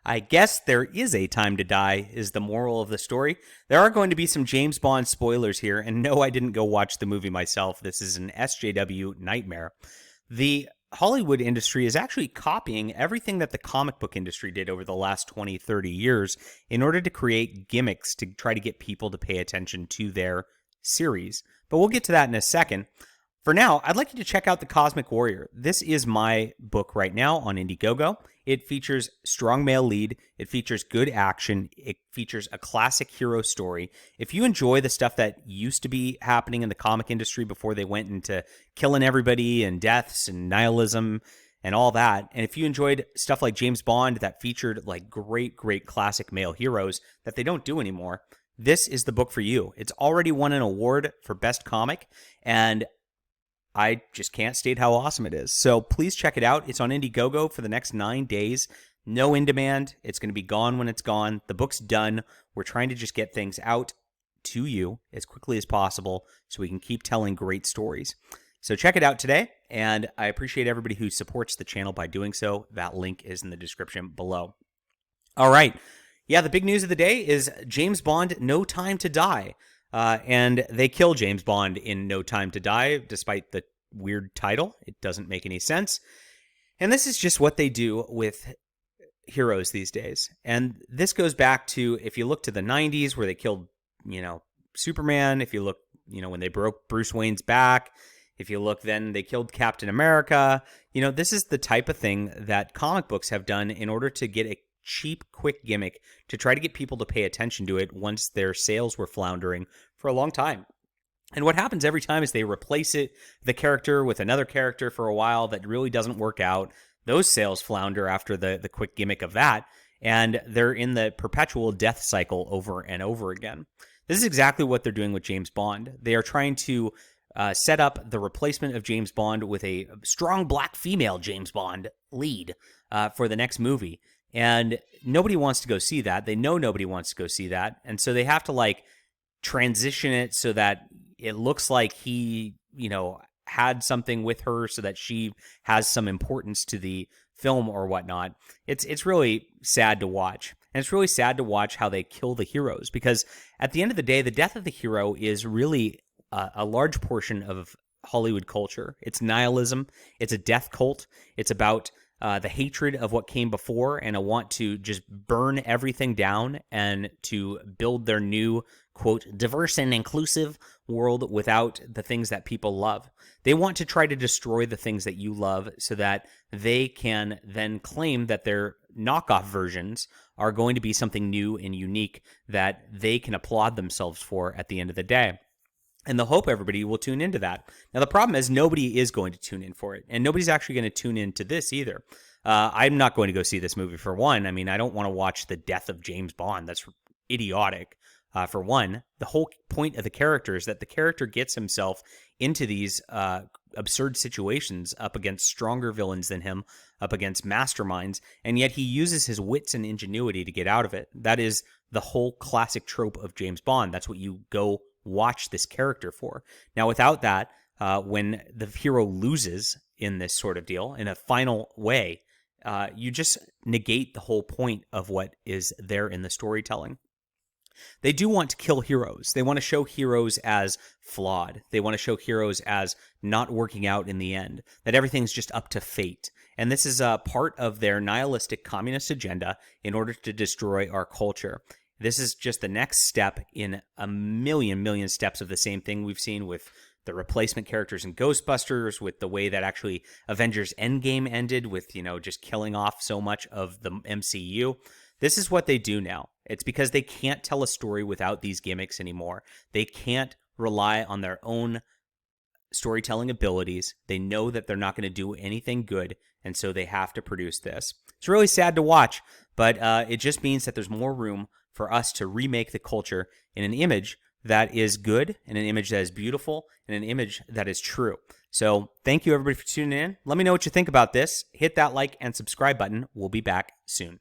I guess there is a time to die, is the moral of the story. There are going to be some James Bond spoilers here, and no, I didn't go watch the movie myself. This is an SJW nightmare. The Hollywood industry is actually copying everything that the comic book industry did over the last 20, 30 years in order to create gimmicks to try to get people to pay attention to their series. But we'll get to that in a second. For now, I'd like you to check out The Cosmic Warrior. This is my book right now on Indiegogo. It features strong male lead. It features good action. It features a classic hero story. If you enjoy the stuff that used to be happening in the comic industry before they went into killing everybody and deaths and nihilism and all that, and if you enjoyed stuff like James Bond that featured like great classic male heroes that they don't do anymore, this is the book for you. It's already won an award for Best Comic, and I just can't state how awesome it is. So please check it out. It's on Indiegogo for the next 9 days. No in demand. It's going to be gone when it's gone. The book's done. We're trying to just get things out to you as quickly as possible so we can keep telling great stories. So check it out today, and I appreciate everybody who supports the channel by doing so. That link is in the description below. All right. Yeah, the big news of the day is James Bond, No Time to Die. And they kill James Bond in No Time to Die, despite the weird title. It doesn't make any sense. And this is just what they do with heroes these days. And this goes back to, if you look to the 90s where they killed, Superman, if you look, when they broke Bruce Wayne's back, if you look then they killed Captain America, this is the type of thing that comic books have done in order to get a cheap, quick gimmick to try to get people to pay attention to it once their sales were floundering for a long time. And what happens every time is they replace the character with another character for a while that really doesn't work out. Those sales flounder after the quick gimmick of that, and they're in the perpetual death cycle over and over again. This is exactly what they're doing with James Bond. They are trying to set up the replacement of James Bond with a strong black female James Bond lead for the next movie. And nobody wants to go see that. They know nobody wants to go see that. And so they have to transition it so that it looks like he, had something with her so that she has some importance to the film or whatnot. It's really sad to watch. And it's really sad to watch how they kill the heroes, because at the end of the day, the death of the hero is really a large portion of Hollywood culture. It's nihilism. It's a death cult. It's about the hatred of what came before and a want to just burn everything down and to build their new, quote, diverse and inclusive world without the things that people love. They want to try to destroy the things that you love so that they can then claim that their knockoff versions are going to be something new and unique that they can applaud themselves for at the end of the day. And they'll hope everybody will tune into that. Now, the problem is nobody is going to tune in for it. And nobody's actually going to tune into this either. I'm not going to go see this movie for one. I mean, I don't want to watch the death of James Bond. That's idiotic. For one, the whole point of the character is that the character gets himself into these absurd situations up against stronger villains than him, up against masterminds, and yet he uses his wits and ingenuity to get out of it. That is the whole classic trope of James Bond. That's what you go watch this character for. Now, without that, when the hero loses in this sort of deal, in a final way, you just negate the whole point of what is there in the storytelling. They do want to kill heroes. They want to show heroes as flawed. They want to show heroes as not working out in the end, that everything's just up to fate. And this is a part of their nihilistic communist agenda in order to destroy our culture. This is just the next step in a million steps of the same thing we've seen with the replacement characters in Ghostbusters, with the way that actually Avengers Endgame ended with, just killing off so much of the MCU. This is what they do now. It's because they can't tell a story without these gimmicks anymore. They can't rely on their own storytelling abilities. They know that they're not going to do anything good, and so they have to produce this. It's really sad to watch, but it just means that there's more room for us to remake the culture in an image that is good, in an image that is beautiful, in an image that is true. So thank you, everybody, for tuning in. Let me know what you think about this. Hit that like and subscribe button. We'll be back soon.